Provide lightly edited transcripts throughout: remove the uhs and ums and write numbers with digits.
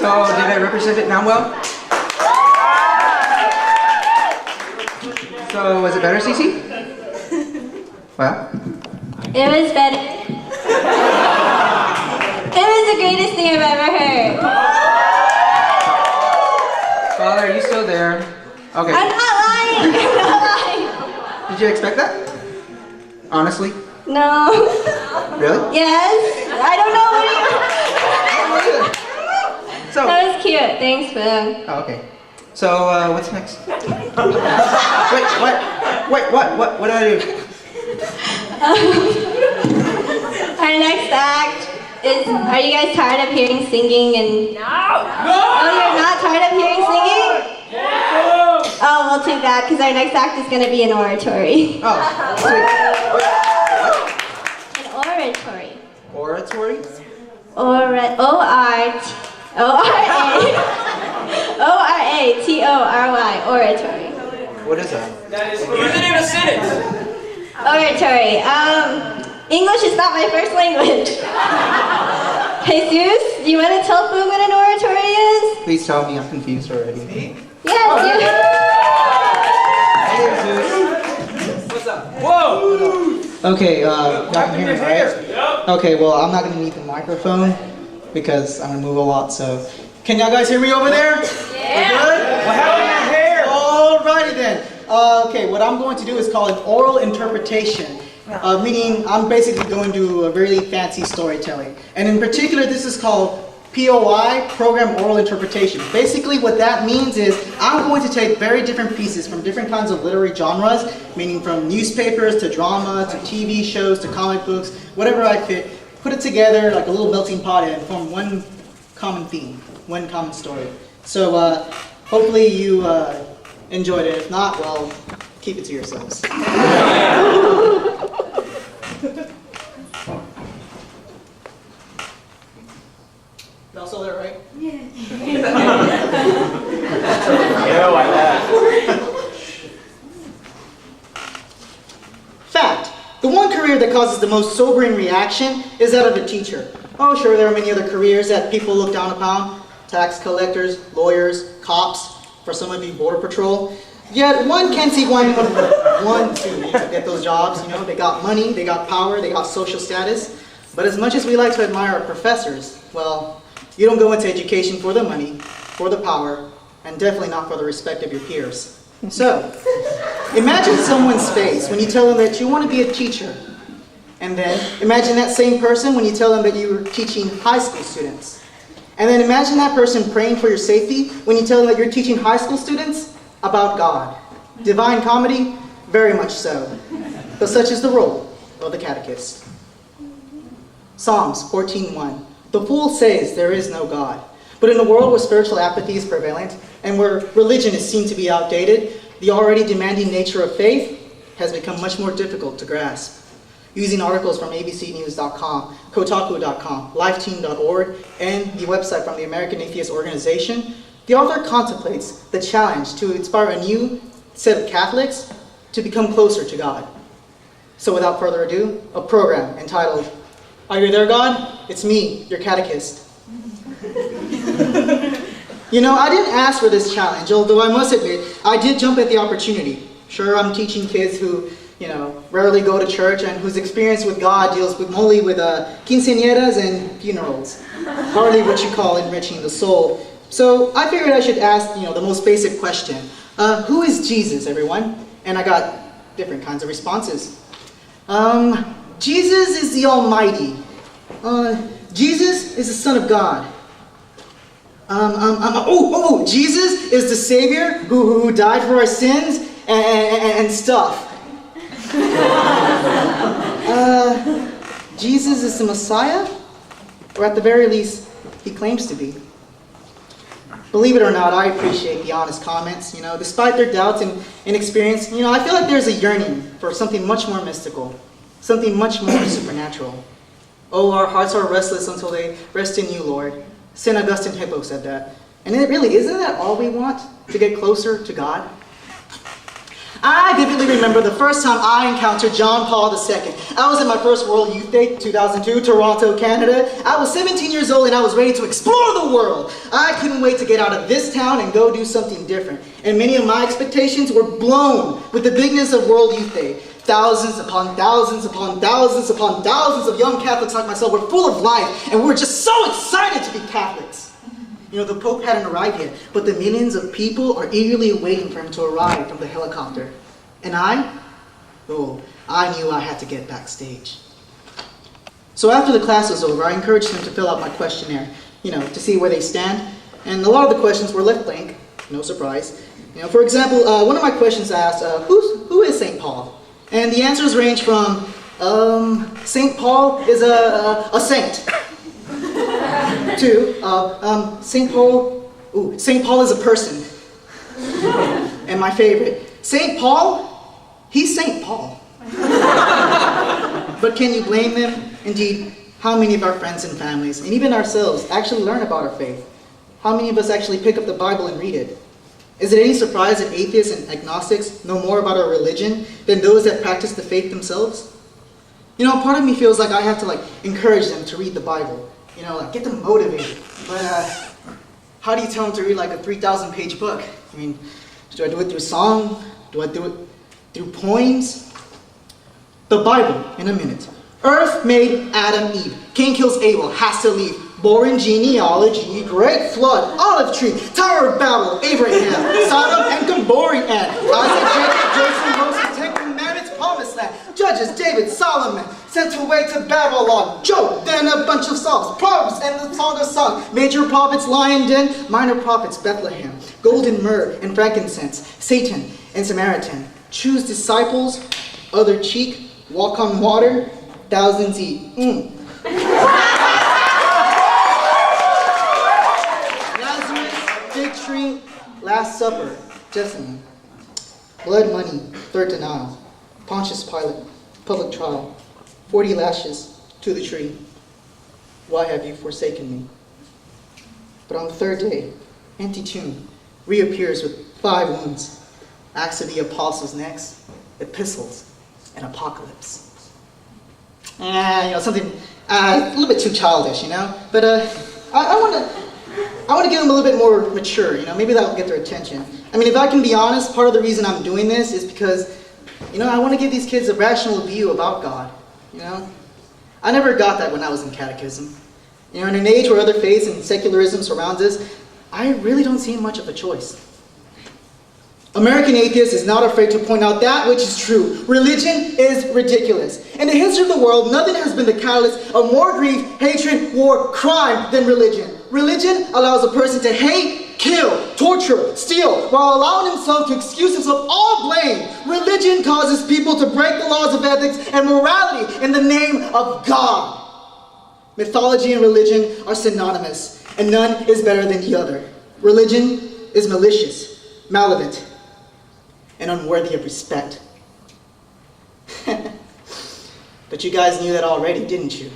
So, did I represent it now well? So, was it better, Cece? Well? It was better. It was the greatest thing I've ever heard. Father, are you still there? Okay. I'm not lying. I'm not lying. Did you expect that? Honestly? No. Really? Yes. I don't know what you. So, That was cute. Thanks, Boom. oh, okay. So, what's next? What did I do? Our next act is. Are you guys tired of hearing singing and? No. Oh, you're not tired of hearing singing? Oh, well, too bad, because our next act is going to be an oratory. Oh, sweet. An oratory. Oratory? O-R-A-T-O-R-Y, oratory. What is that? Use it in a sentence. Oratory. English is not my first language. Jesus, do you want to tell Food what an oratory is? Please tell me, I'm confused already. Yes, What's up? Whoa! Okay, y'all can hear me, right? Okay, well, I'm not going to need the microphone because I'm going to move a lot, so. Can y'all guys hear me over there? Yeah. Good? What happened to your hair? Alrighty then. Okay, what I'm going to do is called an oral interpretation. Meaning I'm basically going to do a really fancy storytelling. And in particular, this is called POI, Program Oral Interpretation. Basically what that means is I'm going to take very different pieces from different kinds of literary genres, meaning from newspapers to drama to TV shows to comic books, whatever I fit, put it together like a little melting pot and form one common theme, one common story. So hopefully you enjoyed it. If not, well, keep it to yourselves. Y'all still there, right? Yeah, like that. Fact. The one career that causes the most sobering reaction is that of a teacher. Oh, sure, there are many other careers that people look down upon. Tax collectors, lawyers, cops, for some of you, border patrol. Yet one can see one to get those jobs, you know, they got money, they got power, they got social status. But as much as we like to admire our professors, well, you don't go into education for the money, for the power, and definitely not for the respect of your peers. So, imagine someone's face when you tell them that you want to be a teacher. And then, imagine that same person when you tell them that you're teaching high school students. And then imagine that person praying for your safety when you tell them that you're teaching high school students about God. Divine comedy? Very much so. But such is the role of the catechist. Psalms 14:1. The fool says there is no God. But in a world where spiritual apathy is prevalent and where religion is seen to be outdated, the already demanding nature of faith has become much more difficult to grasp. Using articles from abcnews.com, kotaku.com, lifeteam.org, and the website from the American Atheist Organization, the author contemplates the challenge to inspire a new set of Catholics to become closer to God. So without further ado, a program entitled, Are You There, God? It's me, your catechist. You know, I didn't ask for this challenge, although I must admit, I did jump at the opportunity. Sure, I'm teaching kids who, you know, rarely go to church and whose experience with God deals only with quinceañeras and funerals. Hardly what you call enriching the soul. So I figured I should ask, you know, the most basic question. Who is Jesus, everyone? And I got different kinds of responses. Jesus is the Almighty. Jesus is the Son of God. Jesus is the Savior who died for our sins and stuff. Jesus is the Messiah? Or at the very least, he claims to be. Believe it or not, I appreciate the honest comments. You know, despite their doubts and inexperience, you know, I feel like there's a yearning for something much more mystical, something much more supernatural. Oh, our hearts are restless until they rest in you, Lord. St. Augustine Hippo said that. And it really, isn't that all we want? To get closer to God? I vividly remember the first time I encountered John Paul II. I was at my first World Youth Day, 2002, Toronto, Canada. I was 17 years old and I was ready to explore the world. I couldn't wait to get out of this town and go do something different. And many of my expectations were blown with the bigness of World Youth Day. Thousands upon thousands upon thousands upon thousands of young Catholics like myself were full of life, and we were just so excited to be Catholics. You know, the Pope hadn't arrived yet, but the millions of people are eagerly waiting for him to arrive from the helicopter. And I knew I had to get backstage. So after the class was over, I encouraged them to fill out my questionnaire, to see where they stand. And a lot of the questions were left blank, no surprise. For example, one of my questions asked, who is St. Paul? And the answers range from, St. Paul is a saint. To, St. Paul is a person. And my favorite, St. Paul, he's St. Paul. But can you blame them? Indeed, how many of our friends and families, and even ourselves, actually learn about our faith? How many of us actually pick up the Bible and read it? Is it any surprise that atheists and agnostics know more about our religion than those that practice the faith themselves? Part of me feels like I have to encourage them to read the Bible. Get them motivated. But how do you tell them to read a 3,000-page book? Do I do it through song? Do I do it through poems? The Bible, in a minute. Earth made Adam, Eve. Cain kills Abel, has to leave. Boring genealogy, great flood, olive tree, Tower of Babel, Abraham, Sodom and Gomorrah, Isaac, Jacob, Joseph, Moses, Ten Commandments, Promised Land, Judges, David, Solomon, sent away to Babylon, Job, then a bunch of Psalms, Proverbs, and the Song of Songs, major prophets, lion den, minor prophets, Bethlehem, golden myrrh and frankincense, Satan and Samaritan, choose disciples, other cheek, walk on water, thousands eat. Last Supper, Gethsemane. Blood money, third denial. Pontius Pilate, public trial. 40 lashes to the tree. Why have you forsaken me? But on the third day, empty tomb reappears with 5 wounds. Acts of the Apostles next, epistles, and apocalypse. Something a little bit too childish, But I want to get them a little bit more mature, maybe that'll get their attention. If I can be honest, part of the reason I'm doing this is because, I want to give these kids a rational view about God, I never got that when I was in catechism. In an age where other faiths and secularism surrounds us, I really don't see much of a choice. American atheist is not afraid to point out that which is true. Religion is ridiculous. In the history of the world, nothing has been the catalyst of more grief, hatred, war, crime than religion. Religion allows a person to hate, kill, torture, steal, while allowing himself to excuse himself all blame. Religion causes people to break the laws of ethics and morality in the name of God. Mythology and religion are synonymous, and none is better than the other. Religion is malicious, malevolent, and unworthy of respect. But you guys knew that already, didn't you?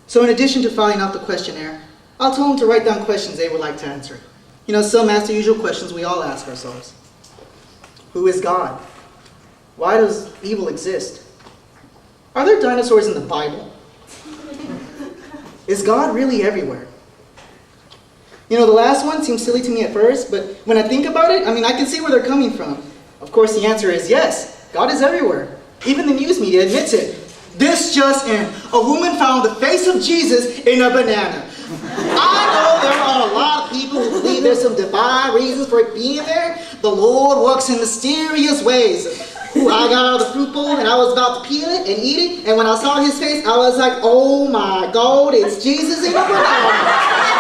So in addition to filling out the questionnaire, I'll tell them to write down questions they would like to answer. Some ask the usual questions we all ask ourselves. Who is God? Why does evil exist? Are there dinosaurs in the Bible? Is God really everywhere? The last one seems silly to me at first, but when I think about it, I can see where they're coming from. Of course, the answer is yes, God is everywhere. Even the news media admits it. This just in, a woman found the face of Jesus in a banana. I know there are a lot of people who believe there's some divine reasons for it being there. The Lord works in mysterious ways. I got out of the fruit bowl and I was about to peel it and eat it, and when I saw his face, I was like, oh my God, it's Jesus in a banana.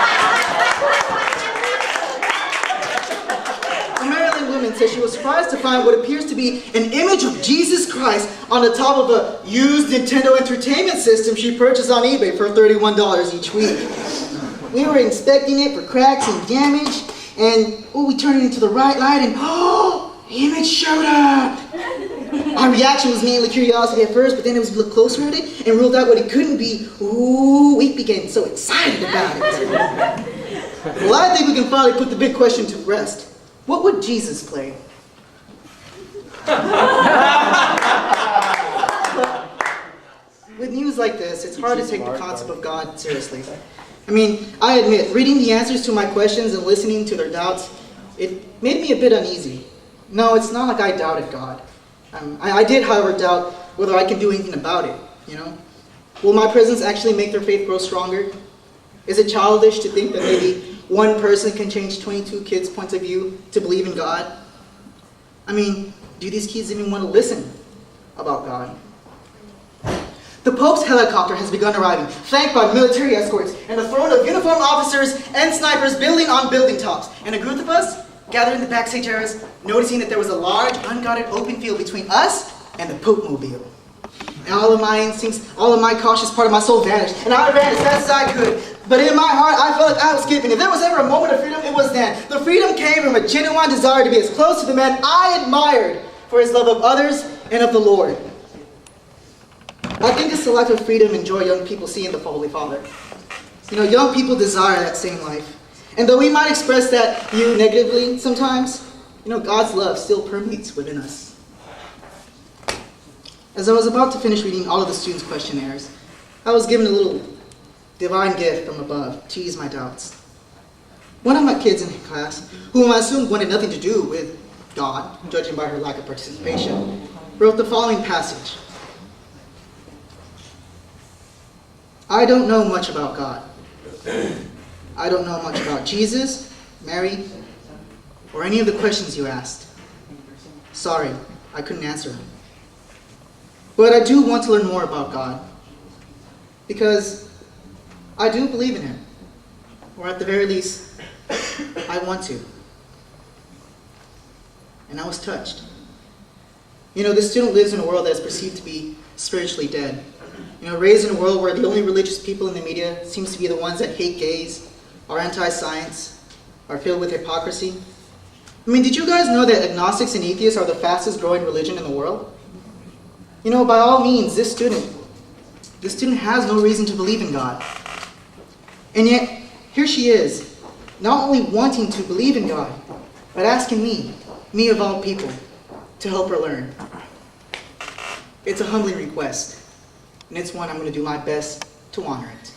Says she was surprised to find what appears to be an image of Jesus Christ on the top of a used Nintendo Entertainment System she purchased on eBay for $31 each week. We were inspecting it for cracks and damage, and we turned it into the right light, and the image showed up. Our reaction was mainly curiosity at first, but then as we looked closer at it and ruled out what it couldn't be, we became so excited about it. Well, I think we can finally put the big question to rest. What would Jesus play? With news like this, it's hard to take the concept of God seriously. I mean, I admit, reading the answers to my questions and listening to their doubts, it made me a bit uneasy. No, it's not like I doubted God. I did, however, doubt whether I can do anything about it, you know? Will my presence actually make their faith grow stronger? Is it childish to think that maybe one person can change 22 kids' points of view to believe in God? I mean, do these kids even want to listen about God? The Pope's helicopter has begun arriving, flanked by military escorts and a throng of uniformed officers and snipers building on building tops. And a group of us gathered in the backstage areas, noticing that there was a large, unguarded open field between us and the Pope-mobile. And all of my instincts, all of my cautious part of my soul vanished, and I ran as fast as I could. But in my heart, I felt like I was skipping. If there was ever a moment of freedom, it was then. The freedom came from a genuine desire to be as close to the man I admired for his love of others and of the Lord. I think it's the life of freedom and joy young people see in the Holy Father. You know, young people desire that same life. And though we might express that view negatively sometimes, you know, God's love still permeates within us. As I was about to finish reading all of the students' questionnaires, I was given a little divine gift from above to ease my doubts. One of my kids in class, whom I assumed wanted nothing to do with God, judging by her lack of participation, wrote the following passage. I don't know much about God. I don't know much about Jesus, Mary, or any of the questions you asked. Sorry, I couldn't answer them. But I do want to learn more about God, because I do believe in Him, or at the very least, I want to. And I was touched. You know, this student lives in a world that is perceived to be spiritually dead. You know, raised in a world where the only religious people in the media seems to be the ones that hate gays, are anti-science, are filled with hypocrisy. I mean, did you guys know that agnostics and atheists are the fastest growing religion in the world? You know, by all means, this student has no reason to believe in God. And yet, here she is, not only wanting to believe in God, but asking me of all people, to help her learn. It's a humbling request, and it's one I'm going to do my best to honor it.